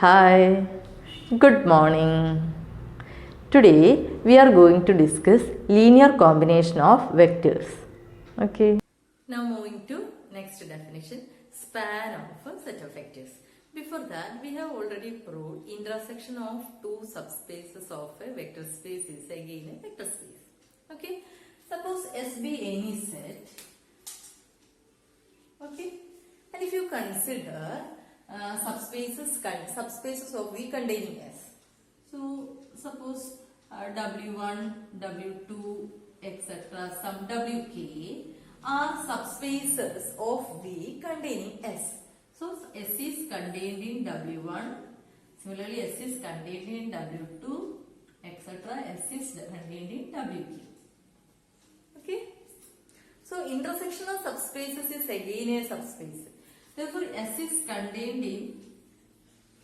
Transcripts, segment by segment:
Hi, good morning. Today we are going to discuss linear combination of vectors. Okay. Now moving to next definition, span of a set of vectors. Before that, we have already proved intersection of two subspaces of a vector space is again a vector space. Okay. Suppose S be any set. Okay. And if you consider subspaces of V containing S. So suppose W1, W2, etc. some Wk are subspaces of V containing S. So S is contained in W1. Similarly, S is contained in W2, etc. S is contained in Wk. Okay. So intersection of subspaces is again a subspace. Therefore, S is contained in,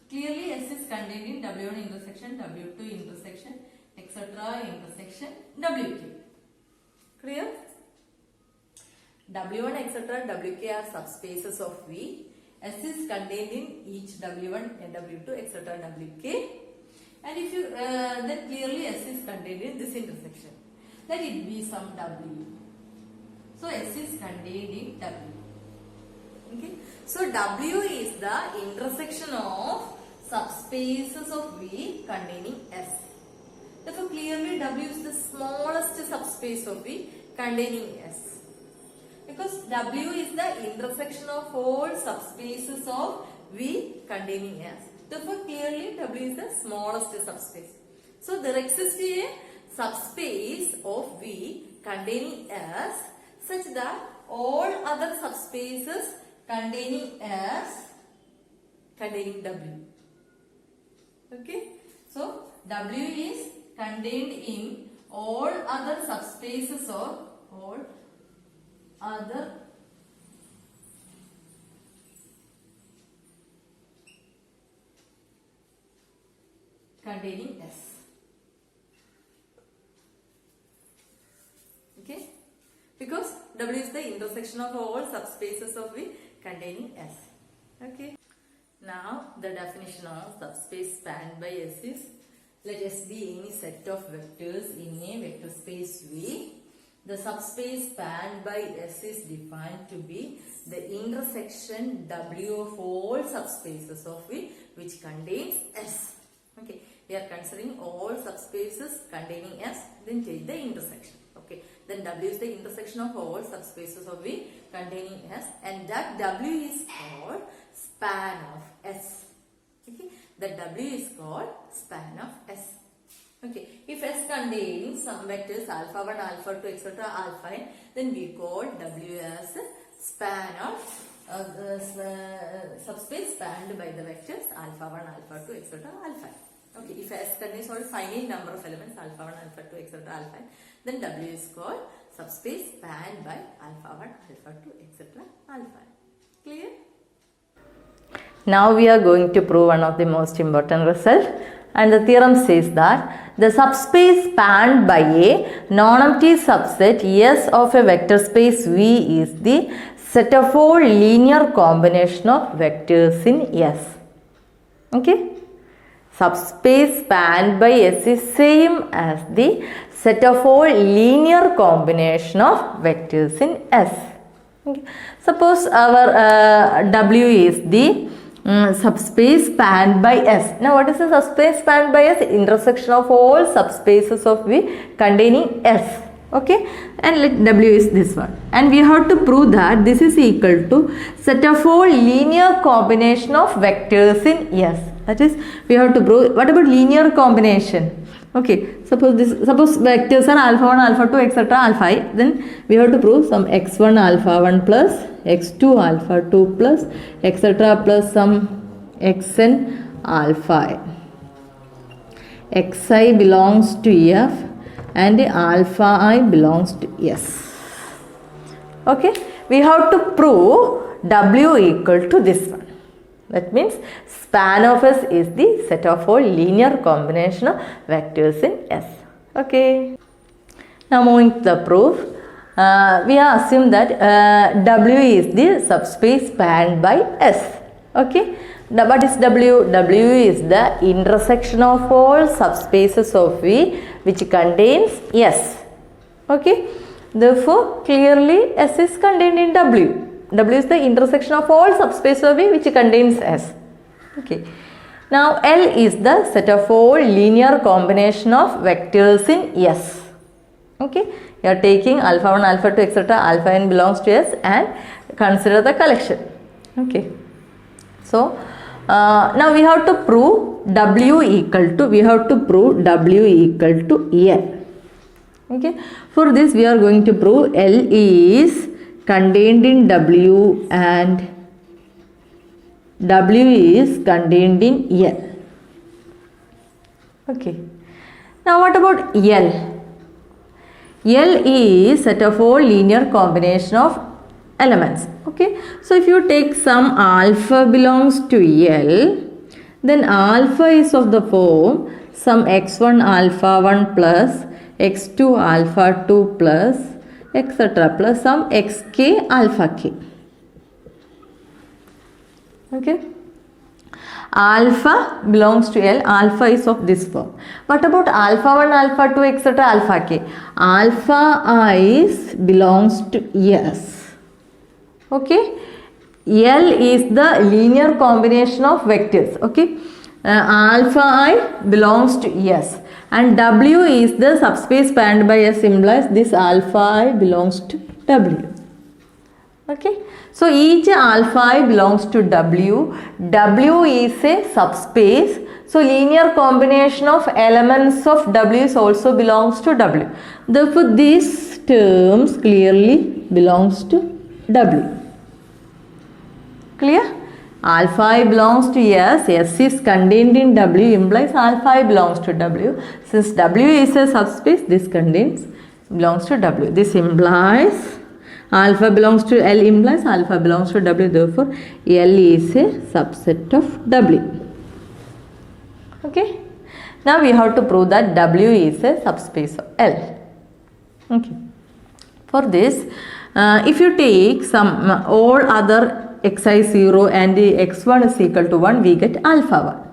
clearly S is contained in W1 intersection, W2 intersection, etc. intersection, Wk. Clear? W1 etc. Wk are subspaces of V. S is contained in each W1 and W2 etc. Wk. And if you then clearly S is contained in this intersection. Let it be some W. So S is contained in W. Okay. So W is the intersection of subspaces of V containing S. Therefore, clearly W is the smallest subspace of V containing S. Because W is the intersection of all subspaces of V containing S. Therefore, clearly W is the smallest subspace. So, there exists a subspace of V containing S such that all other subspaces containing S containing W. Okay. So, W is contained in all other subspaces of all other containing S. Okay. Because W is the intersection of all subspaces of V containing S. Okay. Now the definition of subspace spanned by S is, let S be any set of vectors in a vector space V. The subspace spanned by S is defined to be the intersection W of all subspaces of V which contains S. Okay. We are considering all subspaces containing S, then take the intersection. Okay. Then W is the intersection of all subspaces of V containing S, and that W is called span of S. Okay. That W is called span of S. Okay. If S contains some vectors alpha 1, alpha 2, etc. alpha n, then we call W as span of subspace spanned by the vectors alpha 1, alpha 2, etc. alpha n. Okay, if S contains all finite number of elements alpha 1, alpha 2, etc. alpha n, then W is called subspace spanned by alpha 1, alpha 2, etc. alpha n. Clear? Now we are going to prove one of the most important results, and the theorem says that the subspace spanned by a non-empty subset S of a vector space V is the set of all linear combination of vectors in S. Okay? Subspace spanned by S is same as the set of all linear combination of vectors in S. Okay. Suppose our W is the subspace spanned by S. Now what is the subspace spanned by S? Intersection of all subspaces of V containing S. Okay, and let W is this one, and we have to prove that this is equal to set of all linear combination of vectors in S. That is, we have to prove. What about linear combination? Okay, suppose vectors are alpha 1, alpha 2, etc. alpha I, then we have to prove some x1 alpha 1 plus x2 alpha 2 plus etc. plus some xn alpha I. xi belongs to F and alpha I belongs to S. Okay, we have to prove W equal to this one. That means span of S is the set of all linear combination of vectors in S. Okay. Now moving to the proof. We have assumed that W is the subspace spanned by S. Okay. What is W? W is the intersection of all subspaces of V which contains S. Okay. Therefore, clearly S is contained in W. W is the intersection of all subspaces of V which contains S. Okay. Now L is the set of all linear combination of vectors in S. Okay. You are taking alpha 1, alpha 2, etc. Alpha n belongs to S and consider the collection. Okay. So now we have to prove W equal to L. Okay. For this we are going to prove L is contained in W and W is contained in L. Okay. Now what about L? L is set of all linear combination of elements. Okay. So if you take some alpha belongs to L, then alpha is of the form some x1 alpha 1 plus x2 alpha 2 plus etc. plus some xk alpha k. Okay. Alpha belongs to L. Alpha is of this form. What about alpha 1, alpha 2, etc. alpha k? Alpha I belongs to S. Okay. L is the linear combination of vectors. Okay. Alpha I belongs to S. And W is the subspace spanned by S, implies this alpha I belongs to W. Okay. So each alpha I belongs to W. W is a subspace. So linear combination of elements of W is also belongs to W. Therefore these terms clearly belongs to W. Clear? Alpha I belongs to S. S is contained in W implies alpha I belongs to W. Since W is a subspace, this belongs to W. This implies alpha belongs to L implies alpha belongs to W. Therefore, L is a subset of W. Okay. Now we have to prove that W is a subspace of L. Okay. For this, if you take some all other xi0 and x1 is equal to 1, we get alpha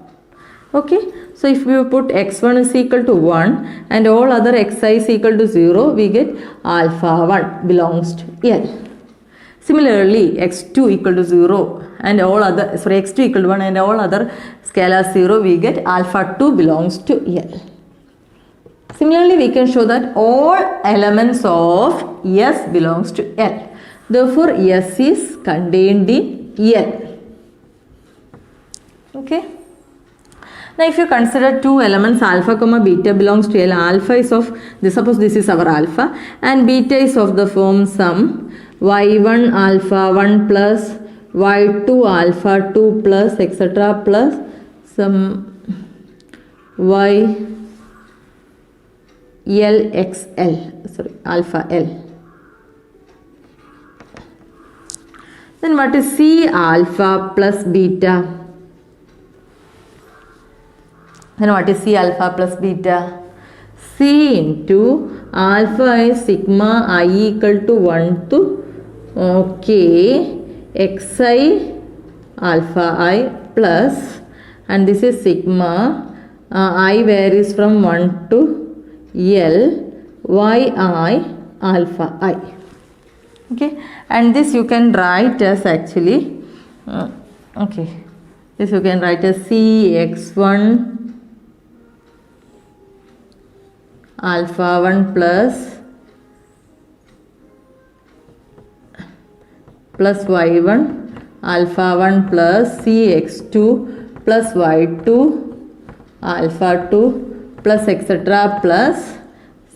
1. Okay. So if we put x1 is equal to 1 and all other xi is equal to 0, we get alpha 1 belongs to L. Similarly, x2 equal to 0 and all other, x2 equal to 1 and all other scalars 0, we get alpha 2 belongs to L. Similarly, we can show that all elements of S belongs to L. Therefore, S is contained in L. Okay. Now, if you consider two elements alpha comma beta belongs to L, alpha is of this, suppose this is our alpha, and beta is of the form sum y1 alpha 1 plus y2 alpha 2 plus etc. plus some y L xl, sorry, alpha L. Then what is C alpha plus beta? Then what is C alpha plus beta? C into alpha is sigma I equal to 1 to k xi alpha I plus, and this is sigma I varies from 1 to L yi alpha I. Okay, and this you can write as actually okay, this you can write as Cx1 alpha 1 plus y1 alpha 1 plus Cx2 plus y2 alpha 2 plus etc. plus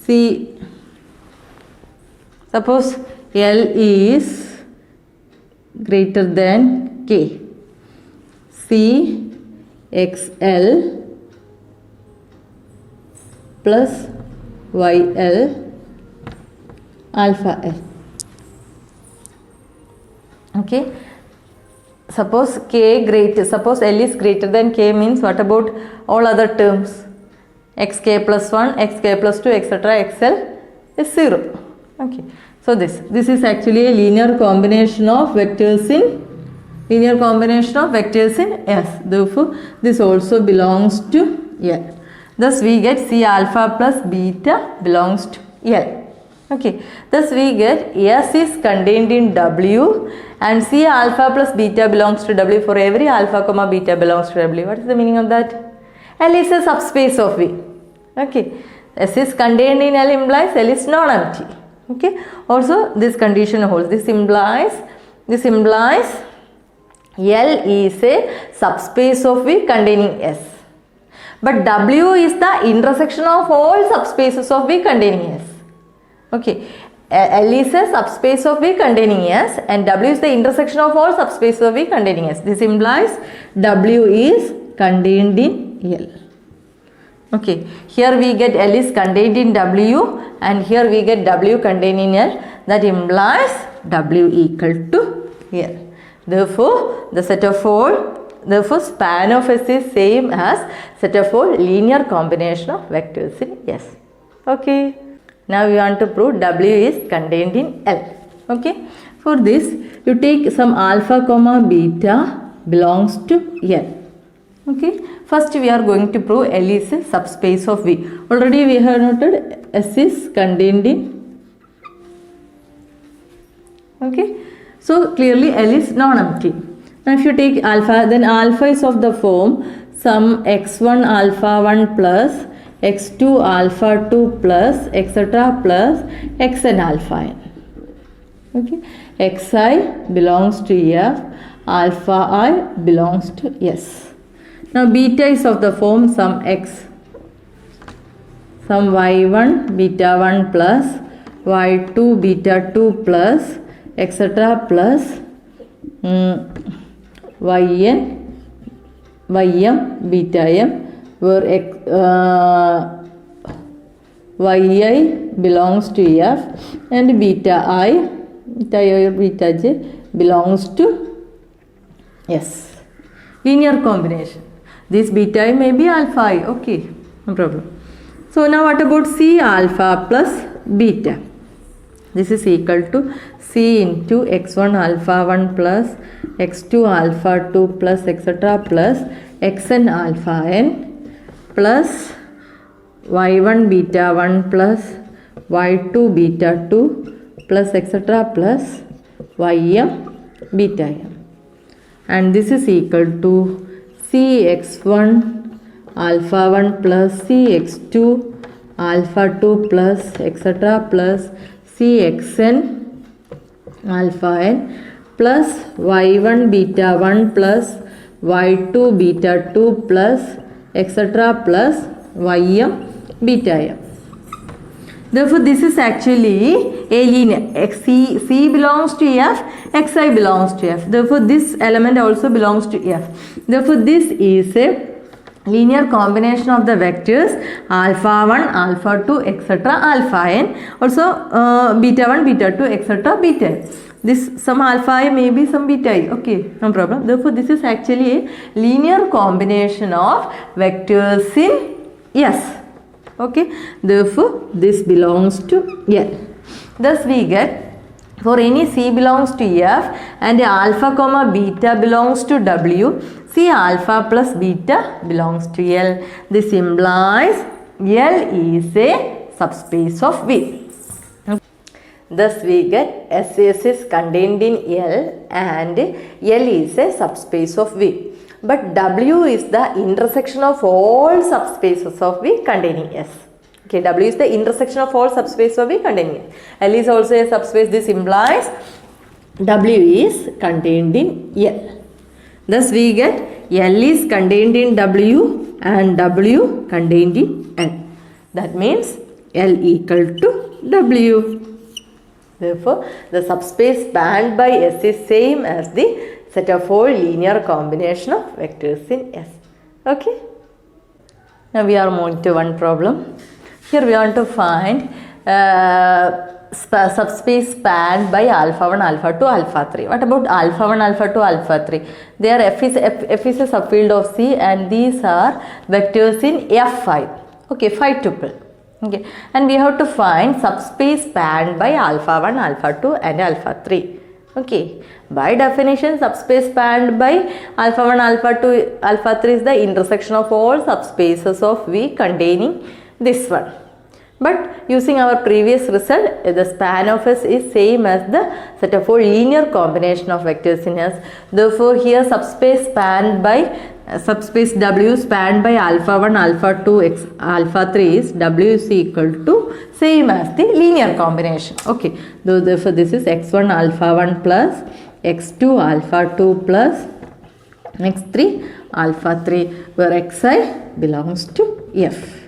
C. Suppose L is greater than K. C xl plus yl alpha L. Okay. Suppose suppose L is greater than K means what about all other terms? Xk plus 1, xk plus 2, etc. xl is 0. Okay. So this is actually a linear combination of vectors in Linear combination of vectors in S. Therefore, this also belongs to L. Thus, we get C alpha plus beta belongs to L. Okay, thus we get S is contained in W and C alpha plus beta belongs to W for every alpha comma beta belongs to W. What is the meaning of that? L is a subspace of V. Okay, S is contained in L implies L is non-empty. Okay, also this condition holds. This implies L is a subspace of V containing S. But W is the intersection of all subspaces of V containing S. Okay, L is a subspace of V containing S and W is the intersection of all subspaces of V containing S. This implies W is contained in L. Okay, here we get L is contained in W and here we get W contained in L. That implies W equal to L. Therefore, the set of all, therefore span of S is same as set of all linear combination of vectors in S. Okay. Now we want to prove W is contained in L. Okay. For this, you take some alpha comma beta belongs to L. Okay. First we are going to prove L is a subspace of V. Already we have noted S is contained in. Okay. So clearly L is non-empty. Now if you take alpha, then alpha is of the form some x1 alpha 1 plus x2 alpha 2 plus etc. plus xn alpha n. Okay, xi belongs to F, alpha I belongs to S. Now beta is of the form some x, some y1 beta 1 plus y2 beta 2 plus etc. plus ym beta m, where yi belongs to F and beta I or beta j belongs to S. Linear combination. This beta I may be alpha I. Okay, no problem. So now what about C alpha plus beta? This is equal to C into x1 alpha 1 plus x2 alpha 2 plus etc. plus xn alpha n plus y1 beta 1 plus y2 beta 2 plus etc. plus ym beta m. And this is equal to Cx1 alpha 1 plus Cx2 alpha 2 plus etc. plus Cxn alpha n plus y1 beta 1 plus y2 beta 2 plus etc. plus ym beta m. Therefore, this is actually a linear. C belongs to F, xi belongs to F. Therefore, this element also belongs to F. Therefore, this is a linear combination of the vectors alpha 1, alpha 2, etc. alpha n. Also, beta 1, beta 2, etc. beta n. This some alpha I may be some beta I. Okay, no problem. Therefore, this is actually a linear combination of vectors in S. Okay, therefore, this belongs to L. Thus, we get for any C belongs to F and alpha comma beta belongs to W, C alpha plus beta belongs to L. This implies L is a subspace of V. Thus, we get SS is contained in L and L is a subspace of V. But W is the intersection of all subspaces of V containing S. Okay, W is the intersection of all subspaces of V containing S. L is also a subspace. This implies W is contained in L. Thus, we get L is contained in W and W contained in L. That means L equal to W. Therefore, the subspace spanned by S is same as the set of all linear combination of vectors in S. Okay. Now we are moving to one problem. Here we want to find subspace spanned by alpha 1, alpha 2, alpha 3. What about alpha 1, alpha 2, alpha 3? They are F is a subfield of C and these are vectors in F5. Okay, phi tuple. Okay, and we have to find subspace spanned by alpha 1, alpha 2 and alpha 3. Okay, by definition, subspace spanned by alpha 1, alpha 2, alpha 3 is the intersection of all subspaces of V containing this one. But using our previous result, the span of S is same as the set of all linear combination of vectors in S. Therefore, here subspace spanned by subspace W spanned by alpha 1, alpha 2, alpha 3 is W is equal to same as the linear combination. Okay, therefore this is x1 alpha 1 plus x2 alpha 2 plus x3 alpha 3, where xi belongs to F.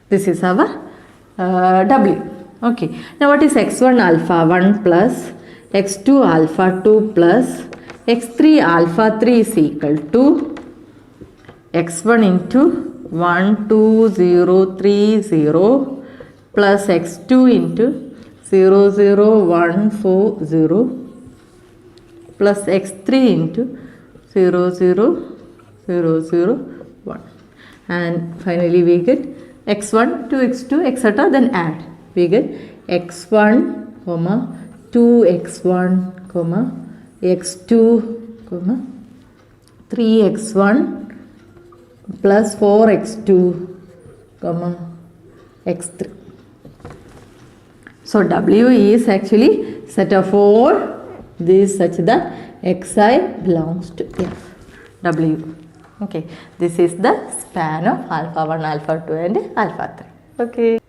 This is our W. Okay, now what is x1 alpha 1 plus x2 alpha 2 plus x3 alpha 3 is equal to x1 into 1 2 0 3 0 plus x2 into 0 0 1 4 0 plus x3 into 0 0 0 0 1, and finally we get x1 to x2 etc. Then add, we get x1 comma 2x1 comma x2 comma 3x1 plus 4x2 comma x3. So W is actually set of all these such that xi belongs to F. W. Okay, this is the span of alpha 1, alpha 2 and alpha 3. Okay.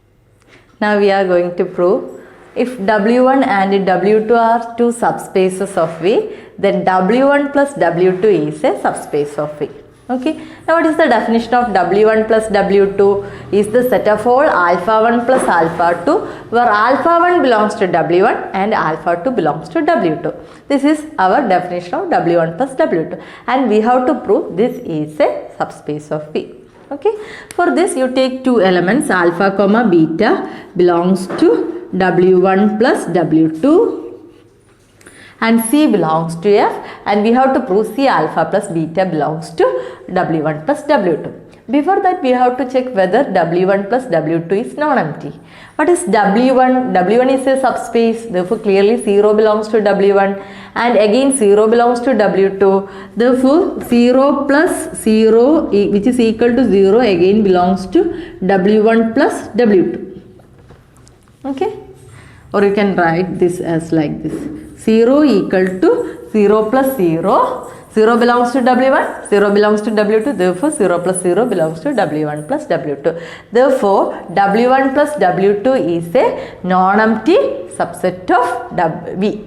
Now we are going to prove if W1 and W2 are two subspaces of V, then W1 plus W2 is a subspace of V. Okay. Now what is the definition of W1 plus W2? Is the set of all alpha 1 plus alpha 2, where alpha 1 belongs to W1 and alpha 2 belongs to W2. This is our definition of W1 plus W2, and we have to prove this is a subspace of V. Okay. For this you take two elements alpha comma beta belongs to W1 plus W2 and C belongs to F, and we have to prove C alpha plus beta belongs to W1 plus W2. Before that we have to check whether W1 plus W2 is non-empty. What is W1? W1 is a subspace, therefore clearly 0 belongs to W1, and again 0 belongs to W2. Therefore 0 plus 0 which is equal to 0 again belongs to W1 plus W2. Okay, or you can write this as like this: 0 equal to 0 plus 0. 0 belongs to W1, 0 belongs to W2, therefore 0 plus 0 belongs to W1 plus W2. Therefore, W1 plus W2 is a non-empty subset of V.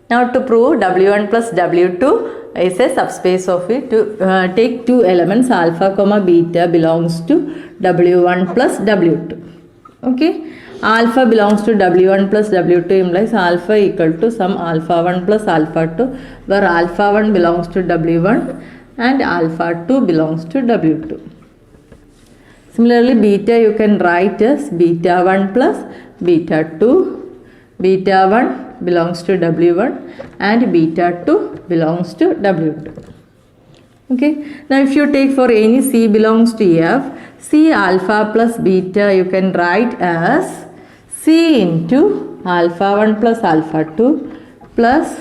Now to prove W1 plus W2 is a subspace of V, to take two elements alpha comma beta belongs to W1 plus W2. Okay. Alpha belongs to W1 plus W2 implies alpha equal to some alpha 1 plus alpha 2, where alpha 1 belongs to W1 and alpha 2 belongs to W2. Similarly, beta you can write as beta 1 plus beta 2. Beta 1 belongs to W1 and beta 2 belongs to W2. Okay. Now if you take for any C belongs to F, C alpha plus beta you can write as C into alpha 1 plus alpha 2 plus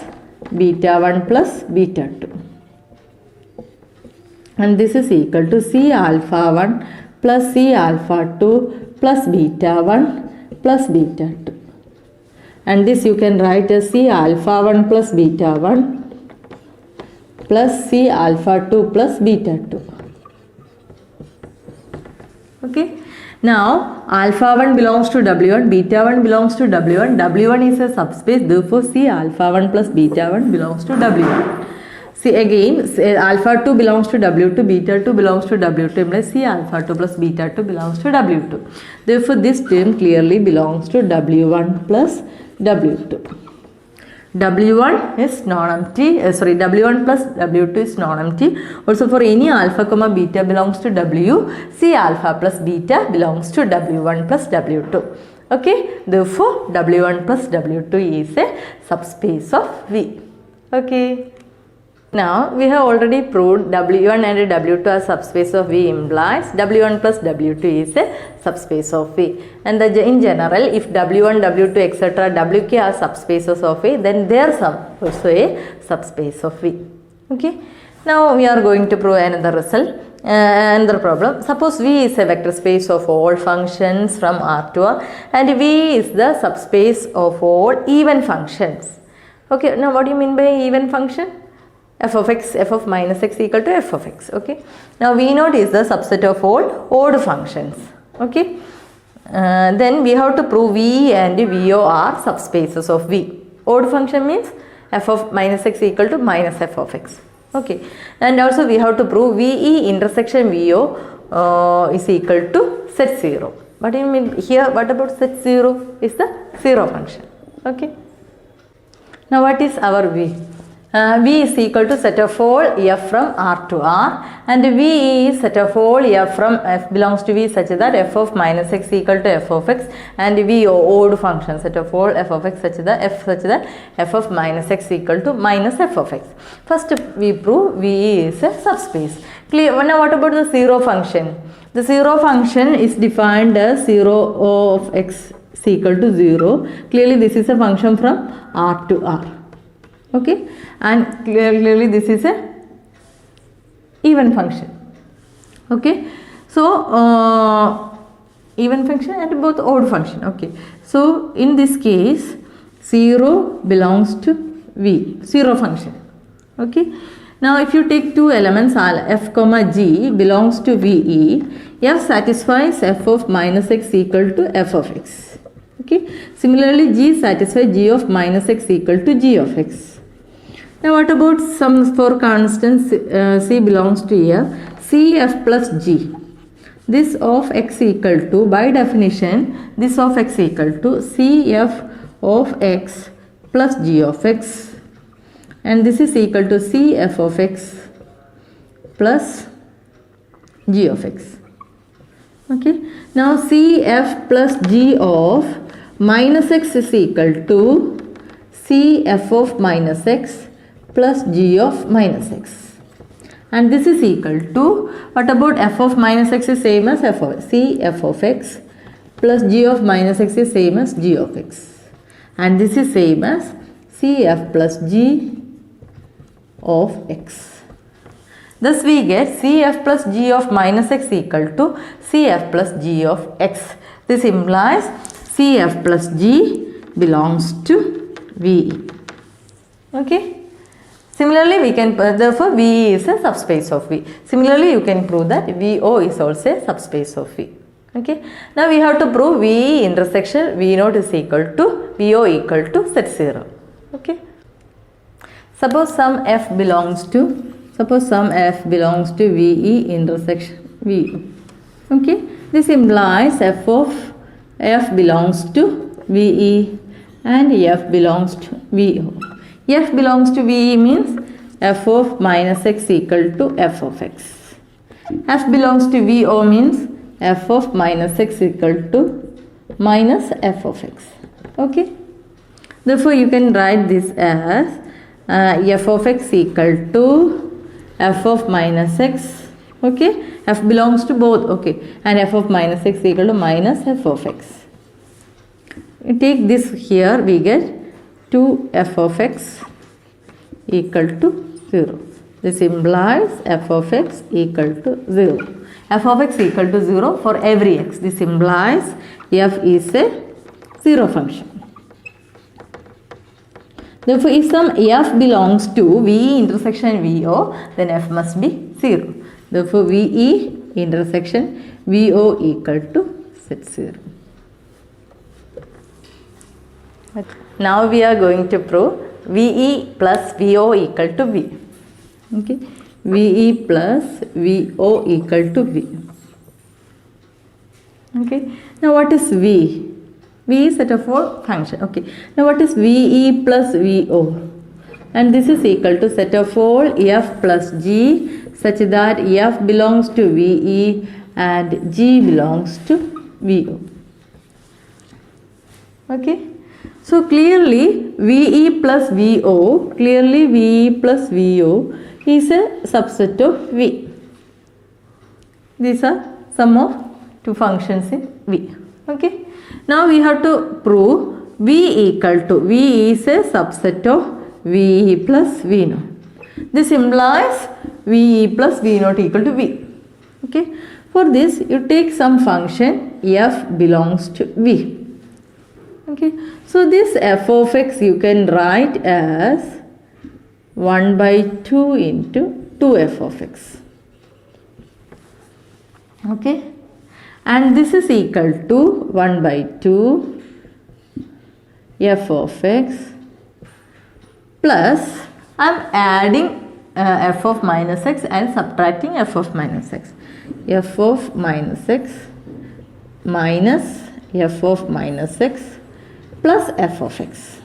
beta 1 plus beta 2. And this is equal to C alpha 1 plus C alpha 2 plus beta 1 plus beta 2. And this you can write as C alpha 1 plus beta 1 plus C alpha 2 plus beta 2. Okay. Now alpha 1 belongs to W1, beta 1 belongs to W1. W1 is a subspace, therefore C alpha 1 plus beta 1 belongs to W1. See again, alpha 2 belongs to W2, beta 2 belongs to W2, implies C alpha 2 plus beta 2 belongs to W2. Therefore this term clearly belongs to W1 plus W2. W1 is non-empty, W1 plus W2 is non-empty. Also for any alpha comma beta belongs to W, C alpha plus beta belongs to W1 plus W2. Okay, therefore W1 plus W2 is a subspace of V. Okay. Now we have already proved W1 and W2 are subspace of V implies W1 plus W2 is a subspace of V. And in general, if W1, W2, etc. Wk are subspaces of V, then they are also a subspace of V. Okay. Now we are going to prove another result. Another problem. Suppose V is a vector space of all functions from R to R, and V is the subspace of all even functions. Okay. Now what do you mean by even function? F of x, f of minus x equal to f of x. Okay. Now V0 is the subset of all odd functions. Okay. Then we have to prove V and VO are subspaces of V. Odd function means f of minus x equal to minus f of x. Okay. And also we have to prove VE intersection VO is equal to set 0. What do you mean here? What about set 0? Is the 0 function. Okay. Now what is our V? V is equal to set of all f from R to R, and V is set of all f from f belongs to V such that f of minus x equal to f of x, and V odd function set of all f of x such that f of minus x equal to minus f of x. First we prove V is a subspace. Clear? Now what about the 0 function? The 0 function is defined as 0 of x is equal to 0. Clearly this is a function from R to R. Okay, and clearly this is a even function. Okay, so even function and both odd function. Okay, so in this case 0 belongs to V, 0 function. Okay, now if you take two elements f comma g belongs to VE, f satisfies f of minus x equal to f of x. Okay, similarly g satisfies g of minus x equal to g of x. Now what about sums for constants c belongs to F, Cf plus g. This of x equal to, by definition, this of x equal to Cf of x plus g of x, and this is equal to Cf of x plus g of x. Okay. Now Cf plus g of minus x is equal to Cf of minus x plus g of minus x, and this is equal to, what about f of minus x is same as f of x, c f of x plus g of minus x is same as g of x, and this is same as cf plus g of x. Thus we get cf plus g of minus x equal to cf plus g of x. This implies cf plus g belongs to VE. Okay. Similarly, we can, therefore V is a subspace of V. Similarly, you can prove that VO is also a subspace of V. Okay. Now we have to prove VE intersection V0 is equal to VO equal to set 0. Okay. Suppose some f belongs to VE intersection VO. Okay. This implies f of f belongs to VE and f belongs to VO. F belongs to VE means f of minus x equal to f of x. F belongs to VO means f of minus x equal to minus f of x. Okay. Therefore, you can write this as f of x equal to f of minus x. Okay. F belongs to both. Okay. And f of minus x equal to minus f of x. You take this here, we get 2f of x equal to 0. This implies f of x equal to 0. F of x equal to 0 for every x. This implies f is a 0 function. Therefore, if some f belongs to VE intersection VO, then f must be 0. Therefore, VE intersection VO equal to set 0. Now we are going to prove VE plus VO equal to V. Okay. VE plus VO equal to V. Okay. Now what is V? V is set of all function. Okay. Now what is VE plus VO? And this is equal to set of all F plus G such that F belongs to VE and G belongs to VO. Okay. So clearly VE plus VO, is a subset of V. These are some of two functions in V. Okay. Now we have to prove V is a subset of VE plus V naught. This implies VE plus V naught equal to V. Okay. For this, you take some function f belongs to V. Okay. So this f of x you can write as 1 by 2 into 2f of x. Okay. And this is equal to 1 by 2 f of x plus I am adding f of minus x and subtracting f of minus x. F of minus x minus f of minus x plus f of x.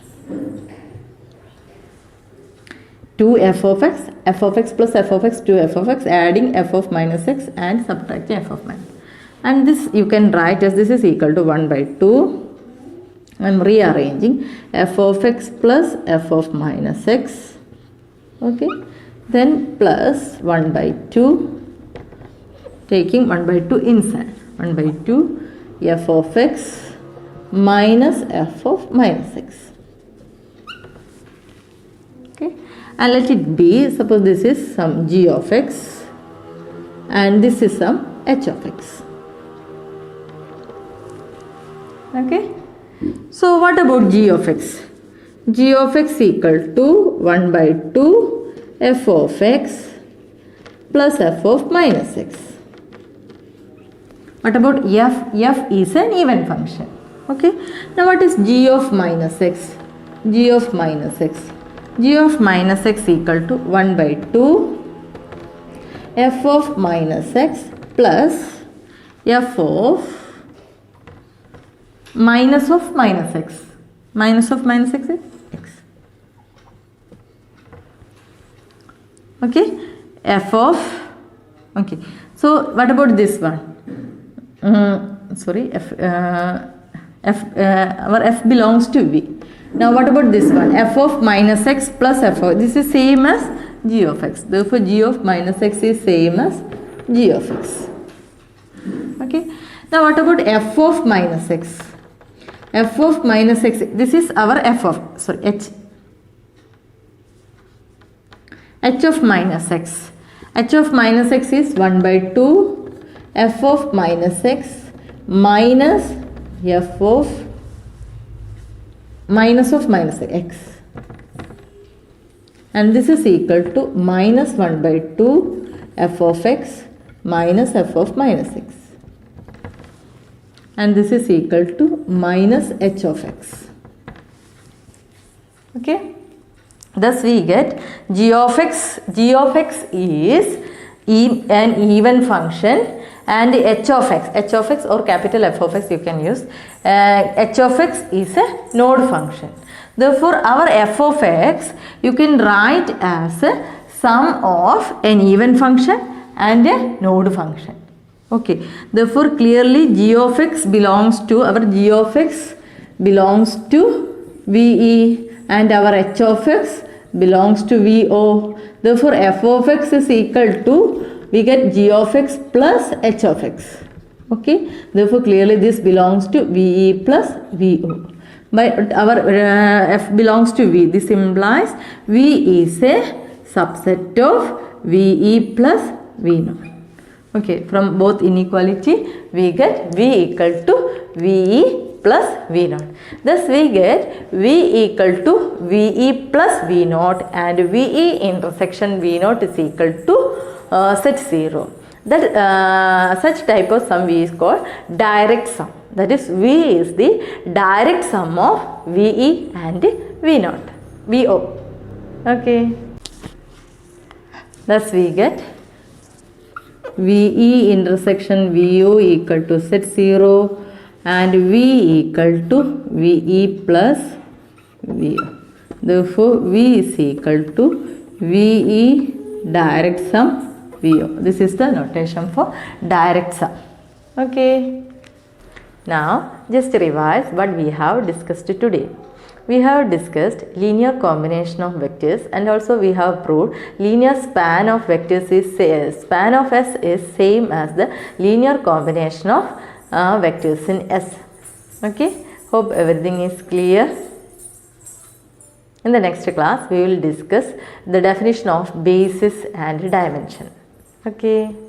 2f of x plus f of x, 2f of x, adding f of minus x and subtracting f of minus. And this you can write as this is equal to 1 by 2. I am rearranging f of x plus f of minus x. Okay. Then plus 1 by 2. Taking 1 by 2 inside. 1 by 2 f of x minus f of minus x. Okay. And let it be, suppose this is some g of x and this is some h of x. Okay. So what about g of x? G of x equal to 1 by 2 f of x plus f of minus x. What about f? F is an even function. Okay. Now what is g of minus x? G of minus x. G of minus x equal to 1 by 2 f of minus x plus f of minus x. Minus of minus x is x. Okay. F of, okay. So what about this one? Sorry, our f belongs to V. Now what about this one? F of minus x plus f of, this is same as g of x. Therefore g of minus x is same as g of x. Okay. Now what about f of minus x? F of minus x, this is our f of, sorry, h of minus x. H of minus x is 1 by 2 f of minus x minus f of minus x. And this is equal to minus 1 by 2 f of x minus f of minus x. And this is equal to minus h of x. Okay. Thus we get g of x is an even function and h of x or capital F of x you can use. H of x is a node function. Therefore our f of x you can write as a sum of an even function and a node function. Okay. Therefore clearly g of x belongs to, our g of x belongs to VE and our h of x belongs to VO. Therefore f of x is equal to, we get g of x plus h of x. Okay. Therefore clearly this belongs to VE plus VO. By our f belongs to V, this implies V is a subset of VE plus V naught. Okay, from both inequality we get V equal to VE plus V naught. Thus we get V equal to VE plus V naught and VE intersection V naught is equal to set 0. That such type of sum we is called direct sum. That is V is the direct sum of VE and V naught, VO. Okay. Thus we get VE intersection VO equal to set 0 and V equal to VE plus VO. Therefore, V is equal to VE direct sum VO. This is the notation for direct sum. Okay. Now, just revise what we have discussed today. we have discussed linear combination of vectors, and also we have proved linear span of vectors is span of S is same as the linear combination of vectors in S. Okay, hope everything is clear. In the next class we will discuss the definition of basis and dimension. Okay.